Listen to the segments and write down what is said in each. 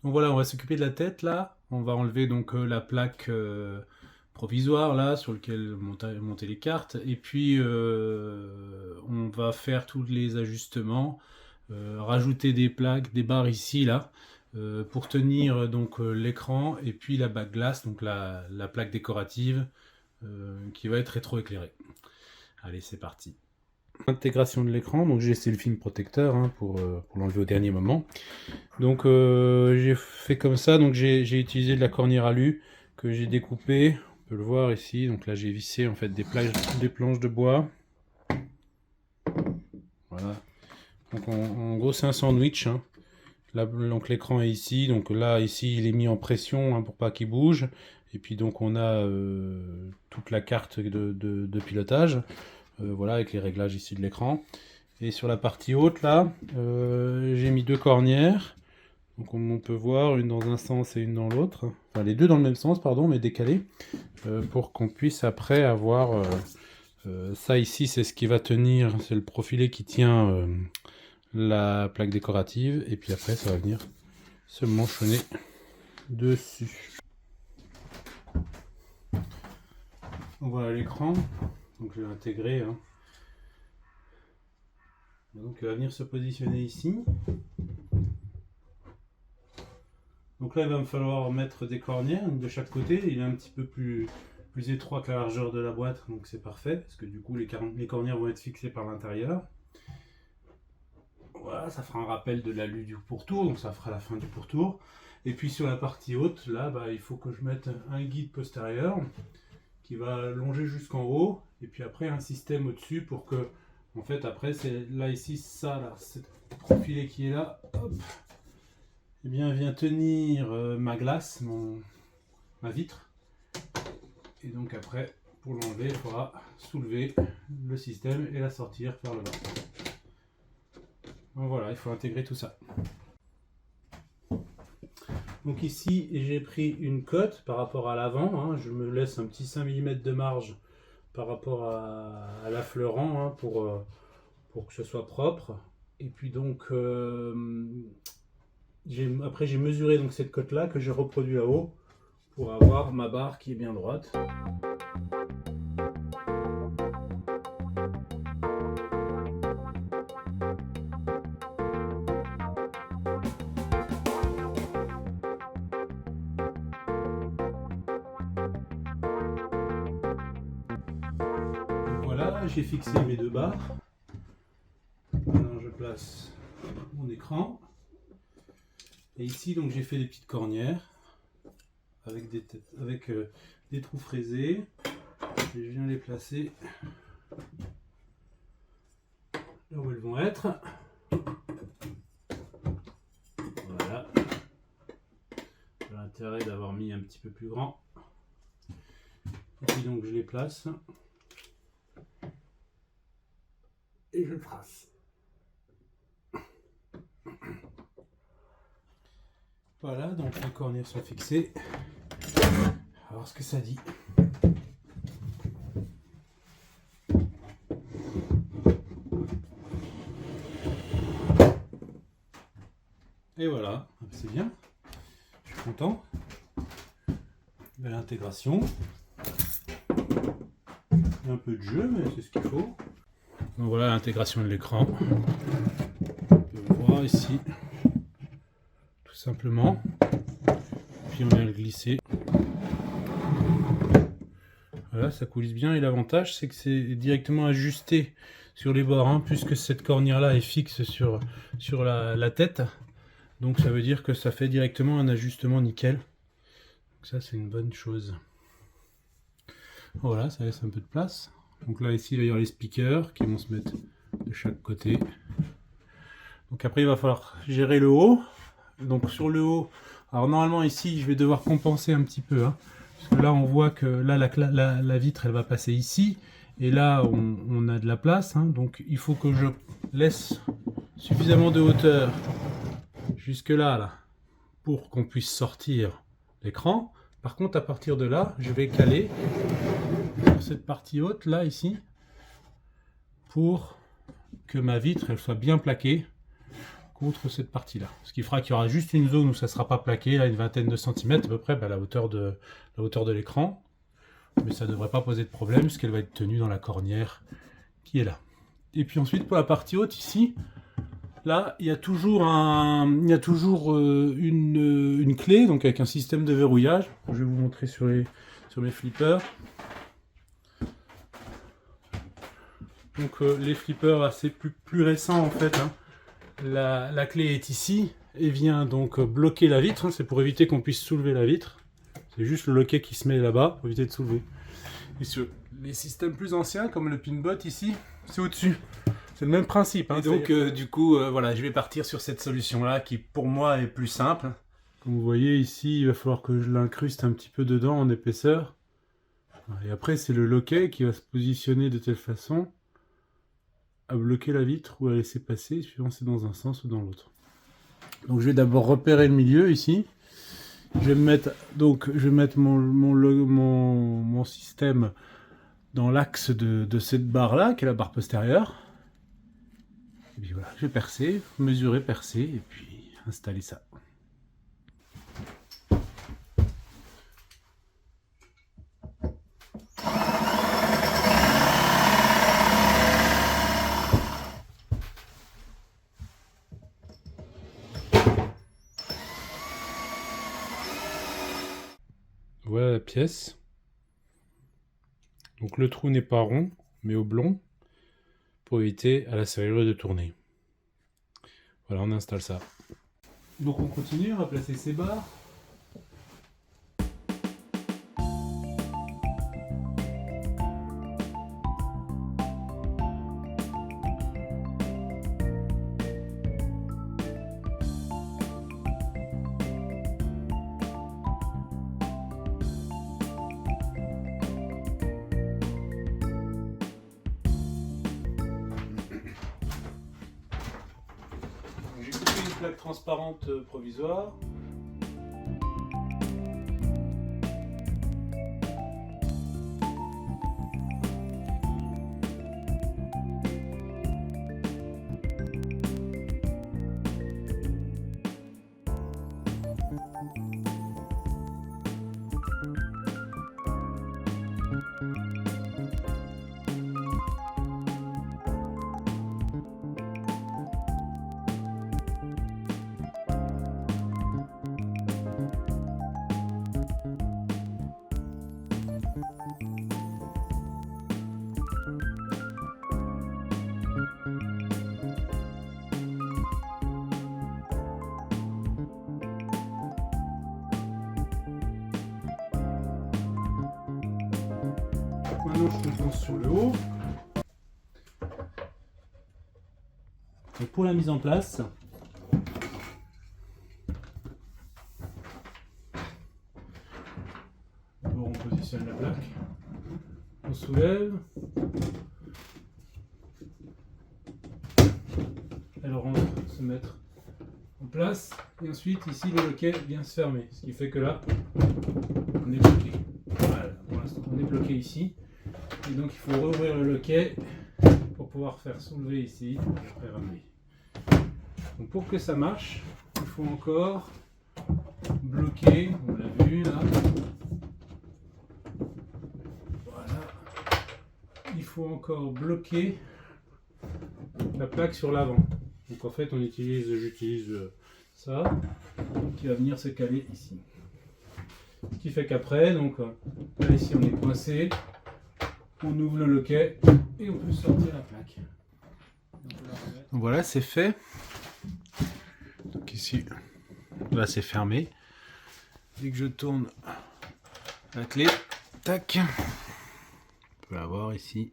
Donc voilà, on va s'occuper de la tête là. On va enlever donc la plaque provisoire là sur laquelle monter les cartes. Et puis on va faire tous les ajustements, rajouter des plaques, des barres ici là. Pour tenir donc l'écran et puis la back glass, donc la plaque décorative qui va être rétroéclairée. Allez, c'est parti. Intégration de l'écran, donc j'ai laissé le film protecteur hein, pour l'enlever au dernier moment. Donc j'ai fait comme ça, donc j'ai utilisé de la cornière alu que j'ai découpée, on peut le voir ici. Donc là j'ai vissé en fait des planches de bois. Voilà. Donc en gros c'est un sandwich. Hein. Là, donc l'écran est ici, donc là ici il est mis en pression hein, pour pas qu'il bouge. Et puis donc on a toute la carte de pilotage. Voilà, avec les réglages ici de l'écran. Et sur la partie haute, là, j'ai mis deux cornières. Donc on peut voir, une dans un sens et une dans l'autre. Enfin, les deux dans le même sens, pardon, mais décalées. Pour qu'on puisse après avoir... ça ici, c'est ce qui va tenir, c'est le profilé qui tient la plaque décorative. Et puis après, ça va venir se manchonner dessus. Donc voilà l'écran. Donc je vais l'intégrer. Hein. Donc il va venir se positionner ici. Donc là il va me falloir mettre des cornières de chaque côté. Il est un petit peu plus étroit que la largeur de la boîte, donc c'est parfait, parce que du coup les cornières vont être fixées par l'intérieur. Voilà, ça fera un rappel de l'alu du pourtour, donc ça fera la fin du pourtour. Et puis sur la partie haute, là il faut que je mette un guide postérieur qui va longer jusqu'en haut, et puis après un système au-dessus pour que, en fait, après, c'est là, ici, ça, là, ce profilé qui est là, hop, et bien, vient tenir ma glace, ma vitre, et donc après, pour l'enlever, il faudra soulever le système et la sortir par le bas. Donc voilà, il faut intégrer tout ça. Donc ici, j'ai pris une cote par rapport à l'avant, hein. Je me laisse un petit 5 mm de marge par rapport à l'affleurant hein, pour que ce soit propre. Et puis donc, après j'ai mesuré donc cette cote là que j'ai reproduit là-haut pour avoir ma barre qui est bien droite. Voilà, j'ai fixé mes deux barres. Maintenant je place mon écran. Et ici donc j'ai fait des petites cornières avec des trous fraisés. Et je viens les placer là où elles vont être. Voilà. J'ai l'intérêt d'avoir mis un petit peu plus grand. Et puis donc je les place. Et je trace. Voilà, donc les cornières sont fixées. On va voir ce que ça dit. Et voilà, c'est bien. Je suis content. Belle intégration. Un peu de jeu, mais c'est ce qu'il faut. Donc voilà l'intégration de l'écran. On peut le voir ici. Tout simplement. Puis on vient le glisser. Voilà, ça coulisse bien. Et l'avantage, c'est que c'est directement ajusté sur les bords, hein, puisque cette cornière là est fixe sur la tête. Donc ça veut dire que ça fait directement un ajustement nickel. Donc ça, c'est une bonne chose. Voilà, ça laisse un peu de place. Donc là, ici, il va y avoir les speakers qui vont se mettre de chaque côté. Donc après, il va falloir gérer le haut. Donc sur le haut, alors normalement ici, je vais devoir compenser un petit peu. Hein, parce que là, on voit que là, la vitre, elle va passer ici. Et là, on a de la place. Hein, donc il faut que je laisse suffisamment de hauteur jusque là, pour qu'on puisse sortir l'écran. Par contre, à partir de là, je vais caler sur cette partie haute, là, ici, pour que ma vitre, elle soit bien plaquée contre cette partie-là. Ce qui fera qu'il y aura juste une zone où ça ne sera pas plaqué, là une vingtaine de centimètres à peu près, à la hauteur de l'écran. Mais ça ne devrait pas poser de problème puisqu'elle va être tenue dans la cornière qui est là. Et puis ensuite pour la partie haute ici, là il y a toujours, une clé, donc avec un système de verrouillage. Je vais vous montrer sur mes flippers. Donc les flippers assez plus récents en fait, hein. La clé est ici et vient donc bloquer la vitre, hein. C'est pour éviter qu'on puisse soulever la vitre. C'est juste le loquet qui se met là-bas pour éviter de soulever. Et sur les systèmes plus anciens comme le Pinbot ici, c'est au-dessus. C'est le même principe, hein. Et donc du coup voilà, je vais partir sur cette solution là qui pour moi est plus simple. Comme vous voyez ici, il va falloir que je l'incruste un petit peu dedans en épaisseur. Et après c'est le loquet qui va se positionner de telle façon à bloquer la vitre ou à laisser passer, suivant si c'est dans un sens ou dans l'autre. Donc je vais d'abord repérer le milieu ici. Je vais mettre mon système dans l'axe de cette barre là, qui est la barre postérieure. Et puis voilà, je vais percer, mesurer, percer, et puis installer ça. Voilà la pièce. Donc le trou n'est pas rond, mais oblong, pour éviter à la serrure de tourner. Voilà, on installe ça. Donc on continue, on va placer ces barres. J'ai coupé une plaque transparente provisoire. Maintenant je compose sur le haut. Et pour la mise en place, d'abord on positionne la plaque, on soulève, elle rentre se mettre en place, et ensuite ici le loquet vient se fermer, ce qui fait que là on est bloqué. Voilà, pour l'instant on est bloqué ici. Et donc il faut rouvrir le loquet pour pouvoir faire soulever ici et après ramener. Donc pour que ça marche, il faut encore bloquer, on l'a vu là. Voilà. Il faut encore bloquer la plaque sur l'avant. Donc en fait j'utilise ça qui va venir se caler ici. Ce qui fait qu'après, donc là ici on est coincé. On ouvre le loquet et on peut sortir la plaque. Donc voilà, c'est fait. Donc ici, là c'est fermé. Dès que je tourne la clé, tac, on peut la voir ici.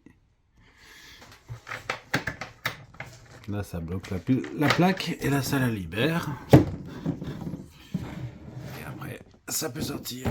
Là ça bloque la plaque et là ça la libère. Et après, ça peut sortir.